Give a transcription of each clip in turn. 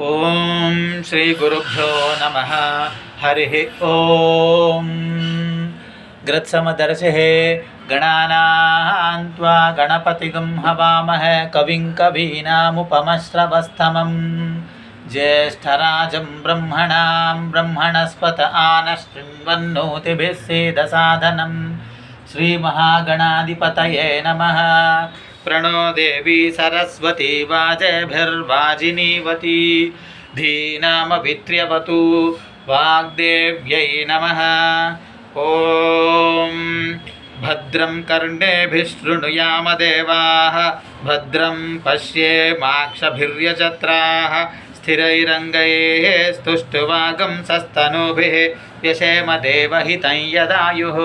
ఓం శ్రీ గురుభ్యో నమః. హరి ఓం. గ్రత్సమదర్శే గణానాం త్వా గణపతిగం హవామహే కవిం కవీనాముపమశ్రవస్తమం జ్యేష్ఠరాజం బ్రహ్మణాం బ్రహ్మణస్పత ఆనశృణ్వన్నోతిభిः సేదసాదనం. శ్రీమహాగణాధిపతయే నమః. प्रणो देवी सरस्वती वाजभिर्वाजिनीवती धीनामभित्र्यवतु वाग्देव्यै नमः. ॐ भद्रं कर्णेभिः शृणुयाम देवाः भद्रं पश्येमाक्षभिर्यजत्राः स्थिरैरङ्गैः स्तुष्टुवागंसस्तनूभिः यशेम देवहितं यदायुः.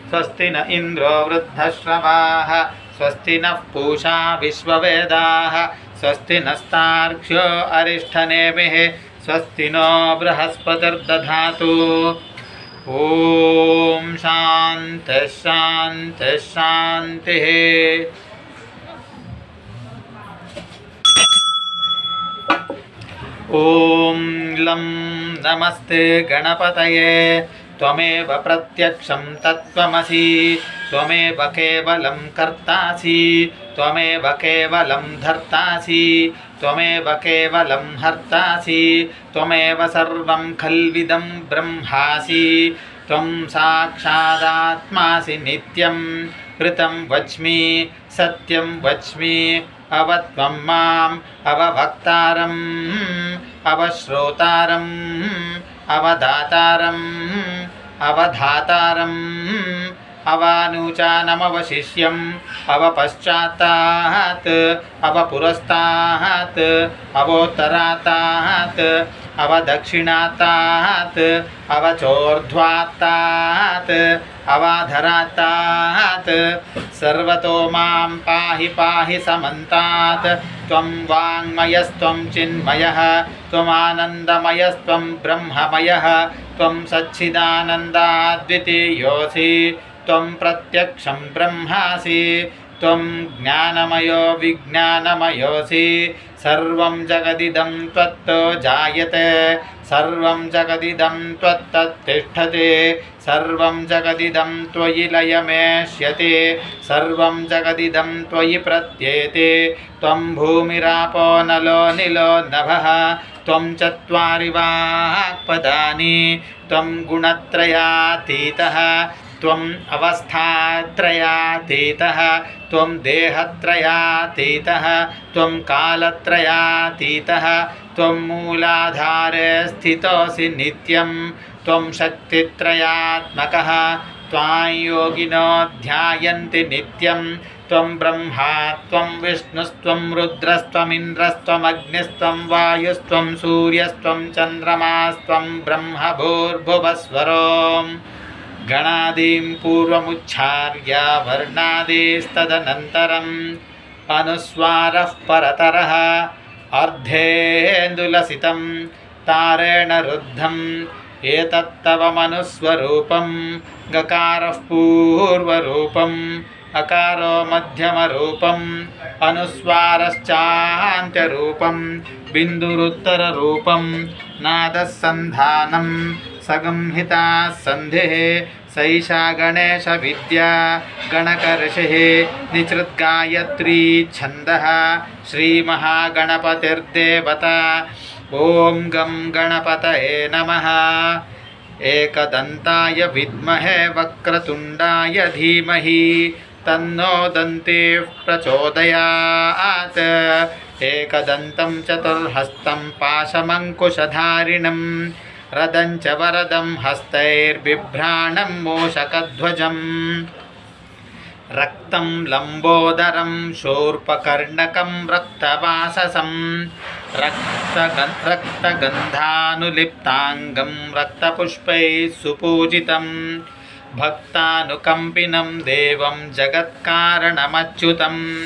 स्वस्ति न इन्द्रो वृद्धश्रवाः स्वस्ति नः पूषा विश्ववेदाः स्वस्ति नस्तार्क्ष्यो अरिष्ठनेमिः स्वस्ति नो बृहस्पतिर्दधातु. ॐ शान्तिः शान्तिः शान्तिः. ॐ लं नमस्ते गणपतये त्वमेव प्रत्यक्षं तत्त्वमसि त्वमेव केवलं कर्तासि त्वमेव केवलं धर्तासि त्वमेव केवलं हर्तासि त्वमेव सर्वं खल्विदं ब्रह्मासि त्वं साक्षादात्मासि नित्यं ऋतं वच्मि सत्यं वच्मि अवत्वं माम् अवभक्तारम् अवश्रोतारम् अवदातारम् अवधातारम् अवानुचानमवशिष्यम् अवपश्चात्तात् अवपुरस्तात् अवोत्तरात्तात् अवदक्षिणात्तात् अवचोर्ध्वात्तात् अवाधरात्तात् सर्वतो मां पाहि पाहि समन्तात्. त्वं वाङ्मयस्त्वं चिन्मयः त्वमानन्दमयस्त्वं ब्रह्ममयः त्वं सच्चिदानन्दाद्वितीयोऽसि त्वं प्रत्यक्षं ब्रह्मासि त्वं ज्ञानमयो विज्ञानमयोऽसि. सर्वं जगदिदं त्वत्तो जायते सर्वं जगदिदं त्वत्तत्तिष्ठति सर्वं जगदिदं त्वयि लयमेष्यति सर्वं जगदिदं त्वयि प्रत्येति. त्वं भूमिरापो नलो निलो नभः त्वं चत्वारि वाक्पदानि त्वं गुणत्रयातीतः त्वम् अवस्थात्रयातीतः त्वं देहत्रयातीतः त्वं कालत्रयातीतः त्वं मूलाधारे स्थितोऽसि नित्यं त्वं शक्तित्रयात्मकः त्वां योगिनो ध्यायन्ति नित्यं. त्वं ब्रह्मा त्वं विष्णुस्त्वं रुद्रस्त्वमिन्द्रस्त्वमग्निस्त्वं वायुस्त्वं सूर्यस्त्वं चन्द्रमास्त्वं ब्रह्म भूर्भुवस्वरोम्. गणादीं पूर्वमुच्चार्य वर्णादीस्तदनन्तरम् अनुस्वारः परतरः अर्धेन्दुलसितं तारेण रुद्धम् एतत्तव मनुस्वरूपं. गकारः पूर्वरूपम् अकारो मध्यमरूपम् अनुस्वारश्चान्त्यरूपं बिन्दुरुत्तररूपं नादः सन्धानं सगंहिता सन्धिः सैषा गणेशविद्या गणकर्षिः निचृद्गायत्री छन्दः श्रीमहागणपतिर्देवता. ॐ गं गणपतये नमः. एकदन्ताय विद्महे वक्रतुण्डाय धीमहि तन्नो दन्तिः प्रचोदयात्. एकदन्तं चतुर्हस्तं पाशमङ्कुशधारिणं रदं च वरदं हस्तैर्बिभ्राणं मूषकध्वजम्. रक्तं लम्बोदरं शूर्पकर्णकं रक्तवाससं रक्तगन्धानुलिप्ताङ्गं रक्तपुष्पैः सुपूजितं. भक्तानुकम्पिनं देवं जगत्कारणमच्युतम्.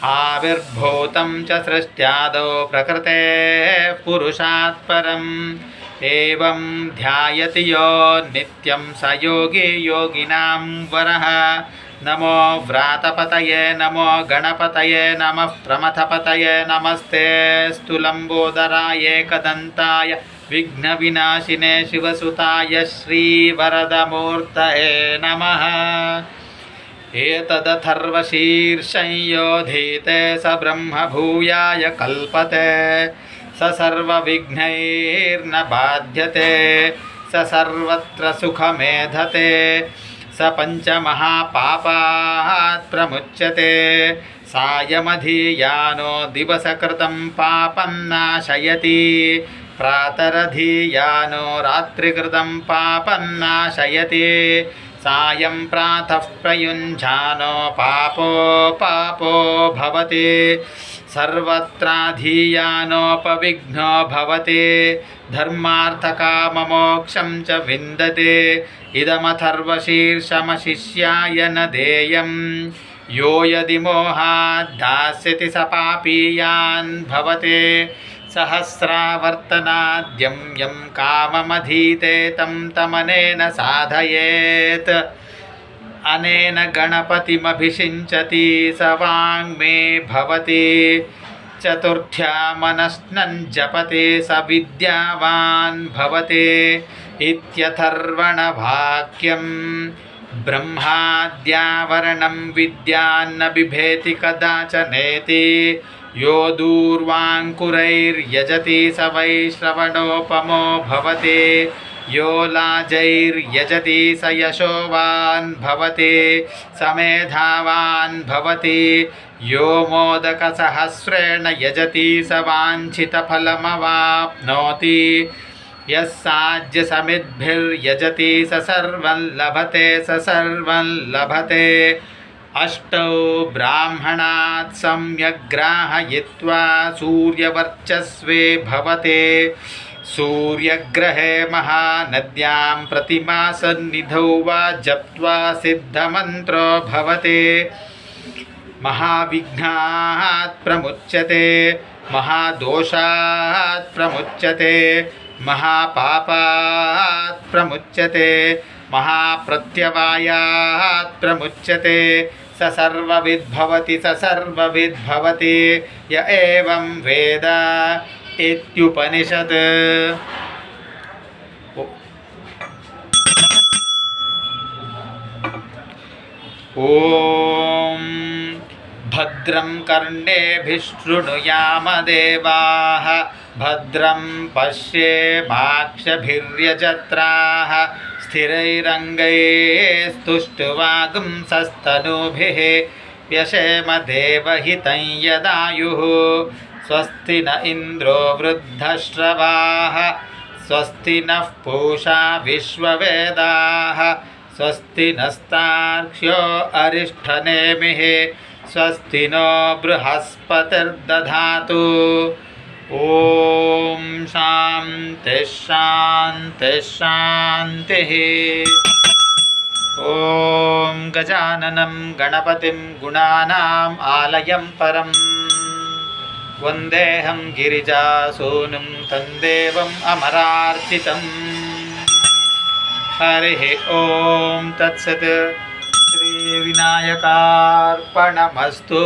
आविर्भूतं च सृष्ट्यादौ प्रकृतेः पुरुषात् परम्. एवं ध्यायति यो नित्यं स योगी योगिनां वरः. नमो व्रातपतये नमो गणपतये नमः प्रमथपतये नमस्ते स्तुलम्बोदराय एकदन्ताय विघ्नविनाशिने शिवसुताय श्रीवरदमूर्तये नमः। एतदथर्वशीर्षं योधीते स ब्रह्मभूयाय कल्पते स सर्वविघ्नैर्न बाध्यते स सर्वत्र सुखमेधते स पञ्चमहापापात् प्रमुच्यते सायमधीयानो दिवसकृतं पापं नाशयति प्रातरधीयानो रात्रिकृतं पापं नाशयति सायं प्रातः प्रयुञ्जानो पापो भवति सर्वत्राधीयानोपविघ्नो भवति धर्मार्थकाममोक्षं च विन्दते इदमथर्वशीर्षमशिष्याय न देयम् यो यदि मोहात् दास्यति स पापीयान् भवते सहस्रावर्तनाद्यं यं काममधीते तं तमनेन साधयेत् अनेन गणपतिमभिषिञ्चति स वाङ्मे भवति चतुर्थ्या मनस्नं जपति स विद्यावान् भवति इत्यथर्वणवाक्यम् ब्रह्माद्यावरणं विद्यान्न बिभेति कदाचनेति यो दूर्वाङ्कुरैर्यजति स वैश्रवणोपमो भवति यो लाजैर्यजति स यशोवान् भवति स मेधावान् भवति यो मोदकसहस्रेण यजति स वाञ्छितफलमवाप्नोति यः साज्यसमिद्भिर्यजति स सर्वं लभते स सर्वं लभते अष्टौ ब्राह्मणात् सम्यग्राहयित्वा सूर्यवर्चस्वे भवते सूर्यग्रहे महानद्यां प्रतिमासन्निधौ वा जप्त्वा सिद्धमन्त्रो भवते महाविघ्नात् प्रमुच्यते महादोषात् प्रमुच्यते महापापात् प्रमुच्यते महाप्रत्यवायात् प्रमुच्यते स सर्वविद्भवति स सर्वविद्भवति य एवं वेद इत्युपनिषत्। ॐ भद्रं कर्णेभिः शृणुयाम देवाः भद्रं पश्येमाक्षभिर्यजत्राः स्थिरैरङ्गैस्तुष्टुवागुंसस्तनूभिः व्यशेम देवहितं यदायुः स्वस्ति न इन्द्रो वृद्धश्रवाः स्वस्ति नः पूषा विश्ववेदाः स्वस्ति नस्तार्क्ष्यो अरिष्ठनेमिः स्वस्ति नो बृहस्पतिर्दधातु। ॐ शान्तिः शान्तिः शान्तिः। ॐ गजाननं गणपतिं गुणानाम् आलयं परं वन्देऽहं गिरिजासूनुं तन्देवम् अमरार्चितम्। हरिः ॐ तत्सत्। श्रीविनायकार्पणमस्तु।